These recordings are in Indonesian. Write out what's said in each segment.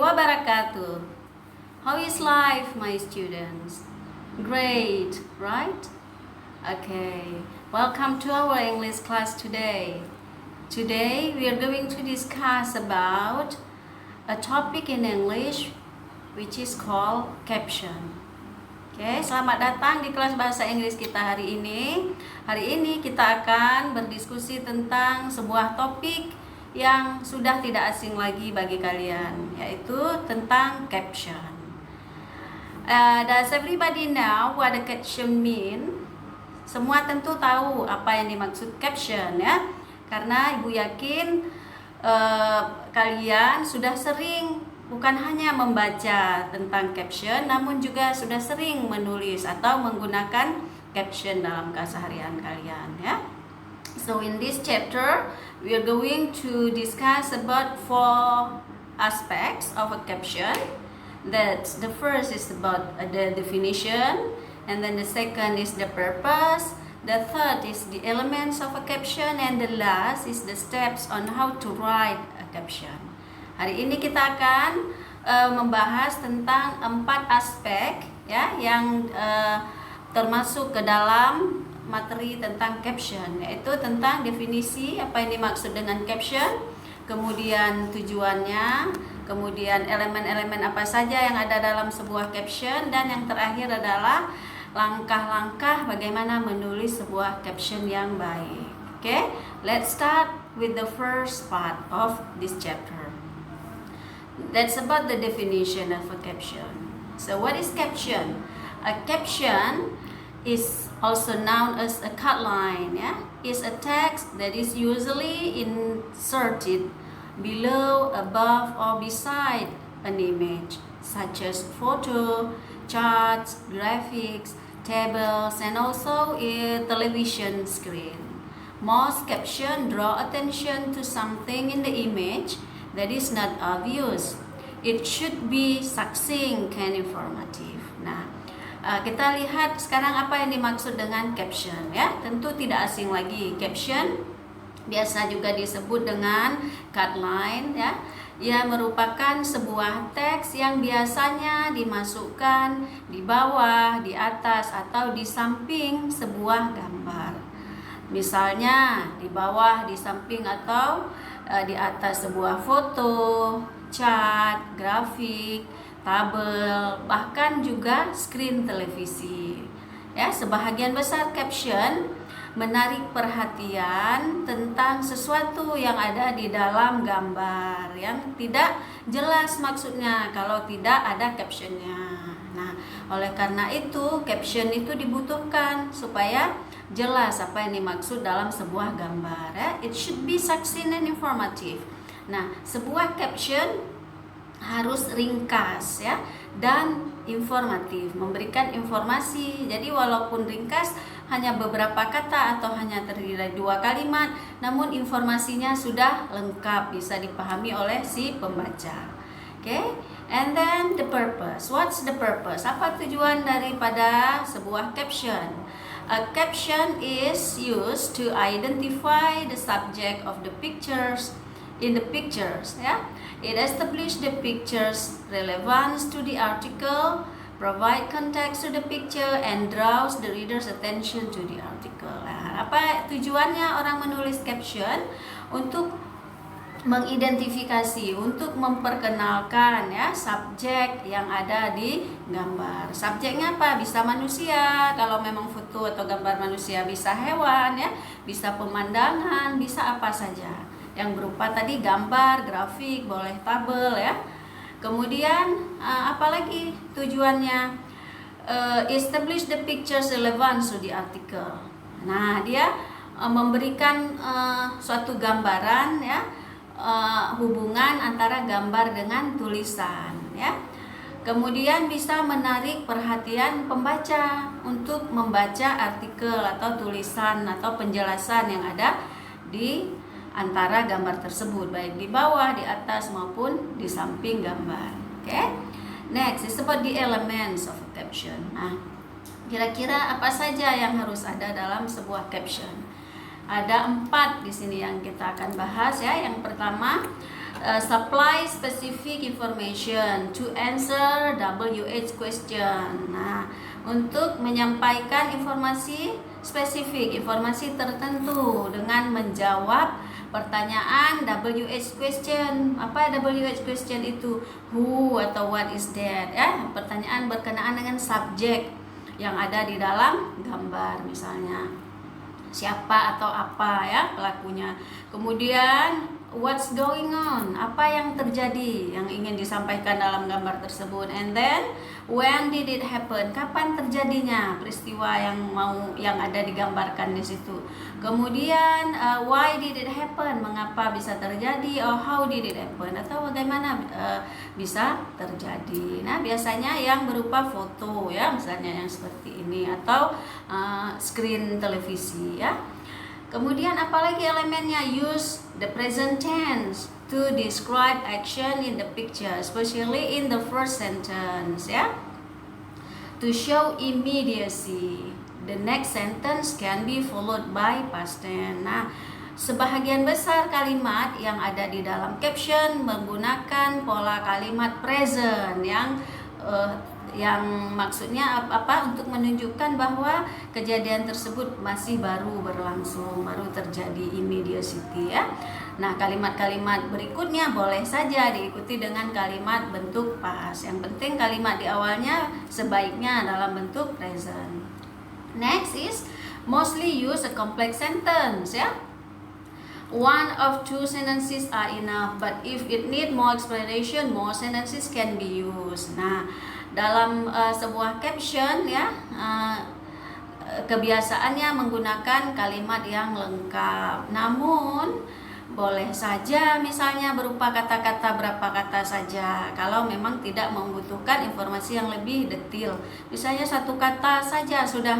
wabarakatuh. How is life, my students? Great, right? Okay, welcome to our English class today. Today we are going to discuss about a topic in English which is called caption. Oke, selamat datang di kelas bahasa Inggris kita hari ini. Hari ini kita akan berdiskusi tentang sebuah topik yang sudah tidak asing lagi bagi kalian, yaitu tentang caption. Does everybody know what a caption mean? Semua tentu tahu apa yang dimaksud caption ya, karena ibu yakin kalian sudah sering bukan hanya membaca tentang caption, namun juga sudah sering menulis atau menggunakan caption dalam keseharian kalian ya. So in this chapter, we are going to discuss about 4 aspects of a caption. That the first is about the definition, and then the second is the purpose, the third is the elements of a caption, and the last is the steps on how to write a caption. Hari ini kita akan membahas tentang 4 aspek ya yang termasuk ke dalam materi tentang caption, yaitu tentang definisi apa yang dimaksud dengan caption, kemudian tujuannya, kemudian elemen-elemen apa saja yang ada dalam sebuah caption, dan yang terakhir adalah langkah-langkah bagaimana menulis sebuah caption yang baik. Okay, let's start with the first part of this chapter. That's about the definition of a caption. So what is caption? A caption is also known as a cut-line, yeah? Is a text that is usually inserted below, above, or beside an image, such as photo, charts, graphics, tables, and also a television screen. Most captions draw attention to something in the image that is not obvious. It should be succinct and informative. Nah, kita lihat sekarang apa yang dimaksud dengan caption ya. Tentu tidak asing lagi. Caption biasa juga disebut dengan cutline ya. Ia merupakan sebuah teks yang biasanya dimasukkan di bawah, di atas, atau di samping sebuah gambar. Misalnya di bawah, di samping, atau di atas sebuah foto, chart, grafik, tabel, bahkan juga screen televisi. Ya, sebahagian besar caption menarik perhatian tentang sesuatu yang ada di dalam gambar yang tidak jelas maksudnya kalau tidak ada captionnya. Nah, oleh karena itu caption itu dibutuhkan supaya jelas apa yang dimaksud dalam sebuah gambar ya. It should be succinct and informative. Nah, sebuah caption harus ringkas ya dan informatif, memberikan informasi. Jadi walaupun ringkas hanya beberapa kata atau hanya terdiri dari 2 kalimat, namun informasinya sudah lengkap, bisa dipahami oleh si pembaca. Okay? And then the purpose. What's the purpose? Apa tujuan daripada sebuah caption? A caption is used to identify the subject of the pictures in the pictures ya. It establishes the picture's relevance to the article, provide context to the picture, and draws the reader's attention to the article. Nah, apa tujuannya orang menulis caption? Untuk mengidentifikasi, untuk memperkenalkan ya subjek yang ada di gambar. Subjeknya apa? Bisa manusia, kalau memang foto atau gambar manusia, bisa hewan ya, bisa pemandangan, bisa apa saja yang berupa tadi gambar, grafik, boleh tabel ya. Kemudian apalagi tujuannya? Establish the picture's relevance to the article. Nah, dia memberikan suatu gambaran ya, hubungan antara gambar dengan tulisan ya. Kemudian bisa menarik perhatian pembaca untuk membaca artikel atau tulisan atau penjelasan yang ada di antara gambar tersebut, baik di bawah, di atas, maupun di samping gambar. Okay? Next is about the elements of a caption. Nah, kira-kira apa saja yang harus ada dalam sebuah caption? Ada 4 di sini yang kita akan bahas ya. Yang pertama, supply specific information to answer WH question. Nah, untuk menyampaikan informasi spesifik, informasi tertentu dengan menjawab pertanyaan WH question. Apa WH question itu? Who atau what is that? Ya, pertanyaan berkenaan dengan subjek yang ada di dalam gambar, misalnya siapa atau apa ya pelakunya. Kemudian what's going on, apa yang terjadi yang ingin disampaikan dalam gambar tersebut. And then when did it happen, kapan terjadinya peristiwa yang ada digambarkan di situ. Kemudian why did it happen, mengapa bisa terjadi, or how did it happen, atau bagaimana bisa terjadi. Nah, biasanya yang berupa foto ya, misalnya yang seperti ini, atau screen televisi ya. Kemudian apalagi elemennya? Use the present tense to describe action in the picture, especially in the first sentence ya. To show immediacy, the next sentence can be followed by past tense. Nah, sebahagian besar kalimat yang ada di dalam caption menggunakan pola kalimat present yang maksudnya apa, untuk menunjukkan bahwa kejadian tersebut masih baru berlangsung, baru terjadi, immediacy ya. Nah, kalimat-kalimat berikutnya boleh saja diikuti dengan kalimat bentuk past. Yang penting kalimat di awalnya sebaiknya dalam bentuk present. Next is mostly use a complex sentence ya. One of two sentences are enough, but if it need more explanation, more sentences can be used. Nah, dalam sebuah caption ya, kebiasaannya menggunakan kalimat yang lengkap. Namun boleh saja misalnya berupa kata-kata berapa kata saja kalau memang tidak membutuhkan informasi yang lebih detail. Misalnya satu kata saja sudah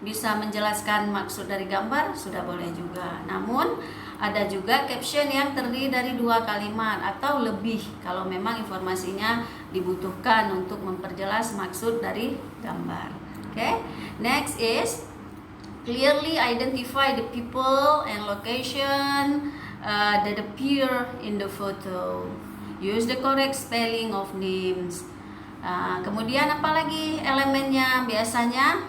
bisa menjelaskan maksud dari gambar, sudah boleh juga. Namun ada juga caption yang terdiri dari 2 kalimat atau lebih kalau memang informasinya dibutuhkan untuk memperjelas maksud dari gambar. Okay? Next is clearly identify the people and location that appear in the photo. Use the correct spelling of names. Kemudian apalagi elemennya? Biasanya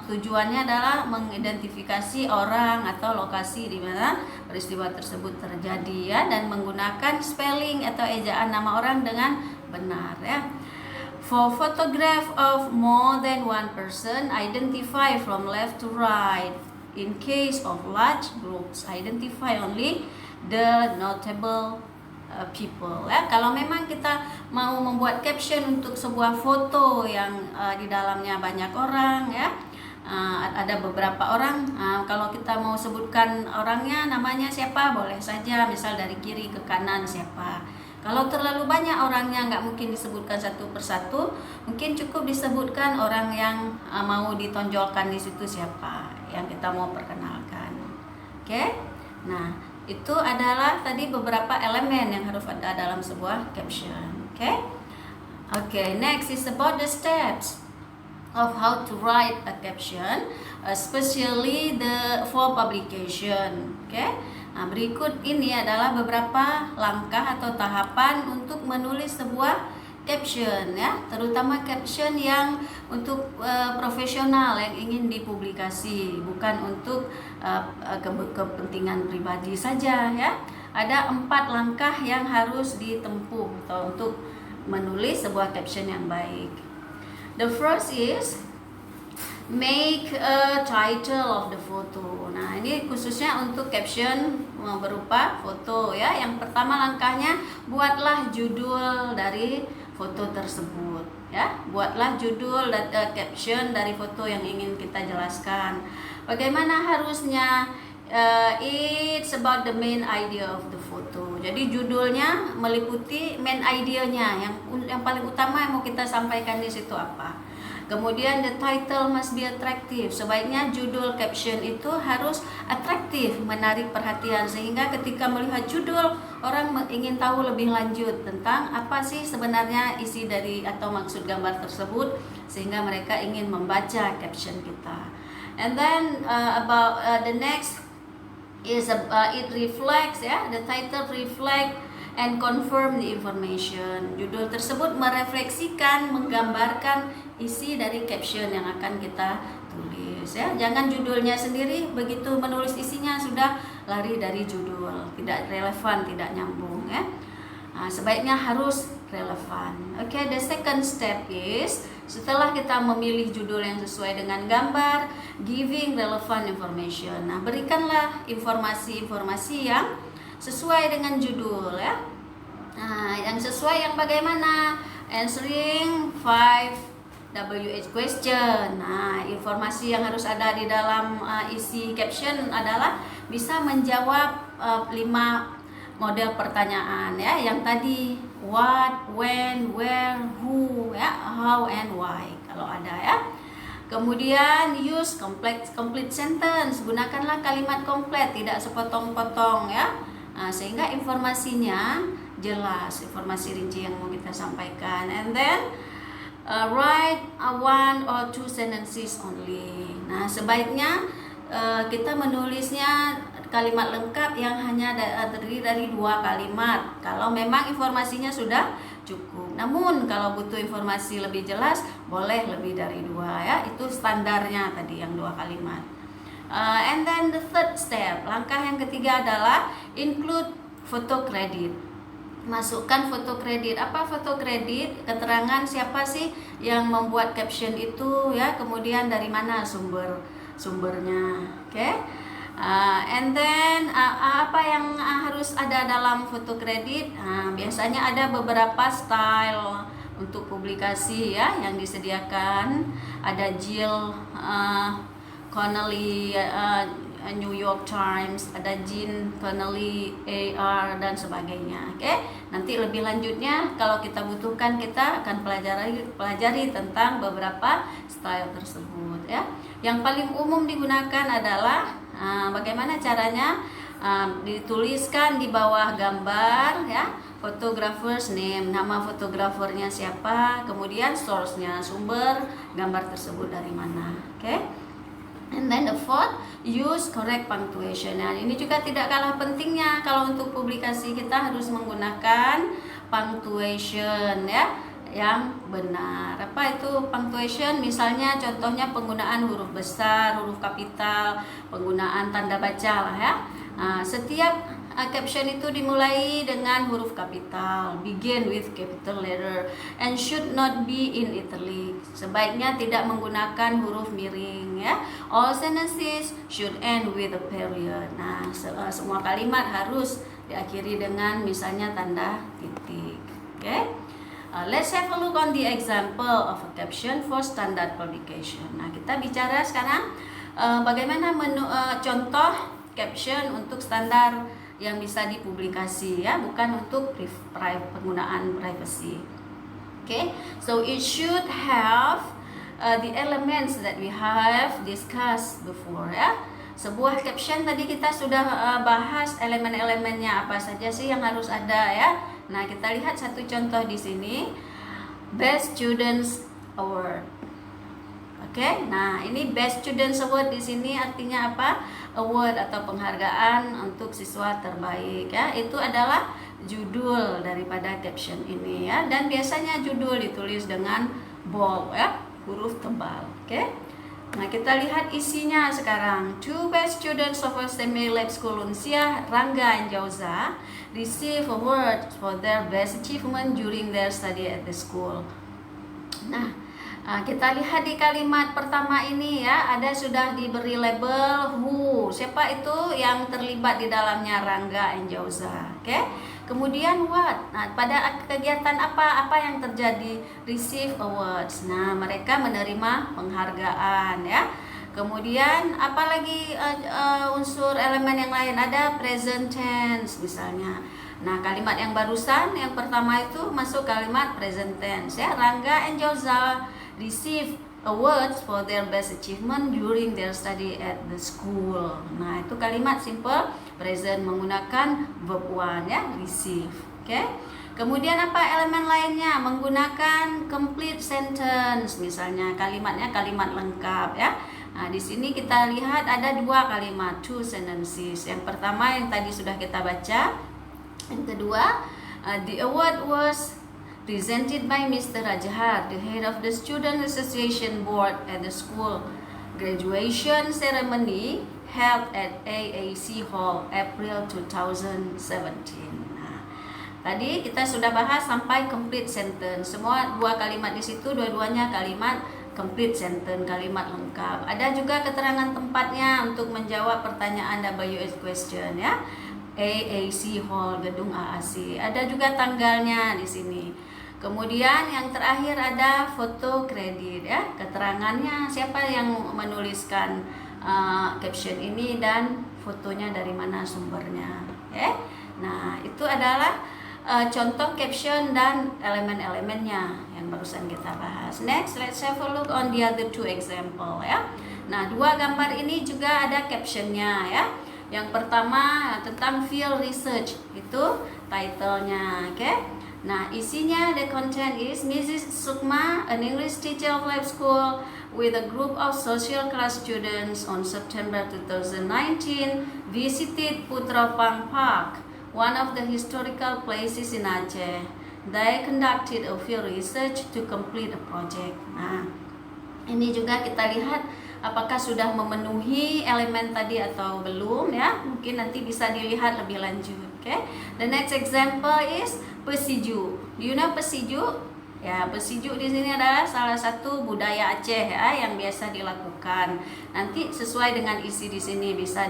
tujuannya adalah mengidentifikasi orang atau lokasi di mana peristiwa tersebut terjadi ya, dan menggunakan spelling atau ejaan nama orang dengan benar ya. For photograph of more than one person, identify from left to right. In case of large groups, identify only the notable people ya. Kalau memang kita mau membuat caption untuk sebuah foto yang di dalamnya banyak orang ya, ada beberapa orang, kalau kita mau sebutkan orangnya, namanya siapa, boleh saja, misal dari kiri ke kanan siapa. Kalau terlalu banyak orangnya, nggak mungkin disebutkan satu persatu, mungkin cukup disebutkan orang yang mau ditonjolkan di situ siapa yang kita mau perkenalkan. Oke? Nah, itu adalah tadi beberapa elemen yang harus ada dalam sebuah caption. Oke, next is about the steps of how to write a caption, especially for publication. Nah, berikut ini adalah beberapa langkah atau tahapan untuk menulis sebuah caption ya, terutama caption yang untuk profesional yang ingin dipublikasi, bukan untuk kepentingan pribadi saja ya. Ada 4 langkah yang harus ditempuh untuk menulis sebuah caption yang baik. The first is make a title of the photo. Nah, ini khususnya untuk caption berupa foto ya. Yang pertama langkahnya, buatlah judul dari foto tersebut ya. Buatlah judul dan caption dari foto yang ingin kita jelaskan. Bagaimana harusnya? It's about the main idea of the photo. Jadi judulnya meliputi main idea-nya, yang paling utama yang mau kita sampaikan di situ apa. Kemudian the title must be attractive. Sebaiknya judul caption itu harus atraktif, menarik perhatian, sehingga ketika melihat judul orang ingin tahu lebih lanjut tentang apa sih sebenarnya isi dari atau maksud gambar tersebut, sehingga mereka ingin membaca caption kita. And then about the next is it reflects ya, the title reflect and confirm the information. Judul tersebut merefleksikan, menggambarkan isi dari caption yang akan kita tulis ya. Jangan judulnya sendiri, begitu menulis isinya sudah lari dari judul, tidak relevan, tidak nyambung ya. Sebaiknya harus relevan. Okay, the second step is setelah kita memilih judul yang sesuai dengan gambar, giving relevant information. Nah, berikanlah informasi-informasi yang sesuai dengan judul ya. Nah, yang sesuai yang bagaimana? Answering 5 WH question. Nah, informasi yang harus ada di dalam isi caption adalah bisa menjawab 5 model pertanyaan ya, yang tadi what, when, where, who ya, how and why kalau ada ya. Kemudian use complete sentence, gunakanlah kalimat komplit, tidak sepotong-potong ya. Sehingga informasinya jelas, informasi rinci yang mau kita sampaikan. And then write one or two sentences only. Nah, sebaiknya kita menulisnya kalimat lengkap yang hanya terdiri dari 2 kalimat kalau memang informasinya sudah cukup. Namun kalau butuh informasi lebih jelas boleh lebih dari 2 ya, itu standarnya tadi yang 2 kalimat. And then the third step, langkah yang ketiga adalah include photo credit. Masukkan foto kredit. Apa foto kredit? Keterangan siapa sih yang membuat caption itu ya, kemudian dari mana sumbernya. Oke. And then apa yang harus ada dalam foto kredit? Biasanya ada beberapa style untuk publikasi ya yang disediakan. Ada Jill Connelly New York Times, ada Jean Connelly AR dan sebagainya. Oke. Nanti lebih lanjutnya kalau kita butuhkan kita akan pelajari tentang beberapa style tersebut ya. Yang paling umum digunakan adalah bagaimana caranya, dituliskan di bawah gambar ya, photographer's name, nama fotografernya siapa, kemudian source-nya, sumber gambar tersebut dari mana. Oke. And then the fourth, use correct punctuation. Nah, ini juga tidak kalah pentingnya. Kalau untuk publikasi kita harus menggunakan punctuation ya, yang benar. Apa itu punctuation? Misalnya contohnya penggunaan huruf besar, huruf kapital, penggunaan tanda baca lah ya. Setiap caption itu dimulai dengan huruf kapital, begin with capital letter, and should not be in italic. Sebaiknya tidak menggunakan huruf miring ya. All sentences should end with a period. Nah, semua kalimat harus diakhiri dengan misalnya tanda titik. Oke. Let's have a look on the example of a caption for standard publication. Nah, kita bicara sekarang bagaimana contoh caption untuk standar yang bisa dipublikasi ya, bukan untuk penggunaan privacy. Okay, so it should have the elements that we have discussed before ya. Sebuah caption tadi kita sudah bahas elemen-elemennya apa saja sih yang harus ada ya. Nah, kita lihat satu contoh di sini, Best Students Award. Oke, nah ini Best Students Award di sini artinya apa? Award atau penghargaan untuk siswa terbaik ya. Itu adalah judul daripada caption ini ya. Dan biasanya judul ditulis dengan bold ya, huruf tebal. Oke. Nah, kita lihat isinya sekarang. Two best students of SME Lab School Unsia, Rangga and Jauza, receive awards for their best achievement during their study at the school. Nah, kita lihat di kalimat pertama ini ya, ada sudah diberi label who, siapa itu yang terlibat di dalamnya, Rangga and Jauza. Oke. Kemudian what? Nah, pada kegiatan apa yang terjadi? Receive awards. Nah, mereka menerima penghargaan ya. Kemudian apalagi unsur elemen yang lain, ada present tense misalnya. Nah, kalimat yang barusan yang pertama itu masuk kalimat present tense ya. Rangga and Jauza receive awards for their best achievement during their study at the school. Nah, itu kalimat simple present menggunakan verb one ya, receive. Oke. Kemudian apa elemen lainnya? Menggunakan complete sentence, misalnya kalimatnya kalimat lengkap ya. Nah, di sini kita lihat ada 2 kalimat, two sentences. Yang pertama yang tadi sudah kita baca. Yang kedua, The award was presented by Mr. Rajahar, the head of the Student Association Board at the school. Graduation ceremony held at AAC Hall, April 2017. Nah, tadi kita sudah bahas sampai complete sentence. Semua dua kalimat di situ, dua-duanya kalimat complete sentence, kalimat lengkap. Ada juga keterangan tempatnya untuk menjawab pertanyaan WH question ya. AAC Hall, gedung AAC. Ada juga tanggalnya di sini. Kemudian yang terakhir ada foto kredit ya, keterangannya siapa yang menuliskan caption ini dan fotonya dari mana sumbernya. Nah, itu adalah contoh caption dan elemen-elemennya yang barusan kita bahas. Next, let's have a look on the other two example ya. Nah, dua gambar ini juga ada captionnya ya. Yang pertama tentang field research, itu titlenya, oke? Nah, isinya the content is Mrs. Sukma, an English teacher of Lab School, with a group of social class students on September 2019 visited Putropang Park, one of the historical places in Aceh. They conducted a field research to complete a project. Nah, ini juga kita lihat apakah sudah memenuhi elemen tadi atau belum ya. Mungkin nanti bisa dilihat lebih lanjut. The next example is pesiju. Do you know pesiju? Ya, pesiju di sini adalah salah satu budaya Aceh ya yang biasa dilakukan. Nanti sesuai dengan isi di sini bisa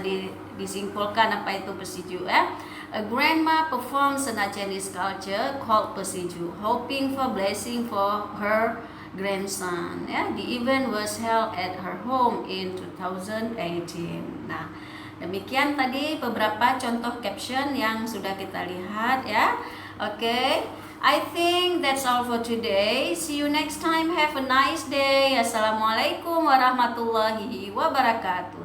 disimpulkan apa itu pesiju ya. A grandma performs an Acehese culture called pesiju, hoping for blessing for her grandson. Ya, the event was held at her home in 2018. Nah, demikian tadi beberapa contoh caption yang sudah kita lihat ya. Oke, I think that's all for today. See you next time. Have a nice day. Assalamualaikum warahmatullahi wabarakatuh.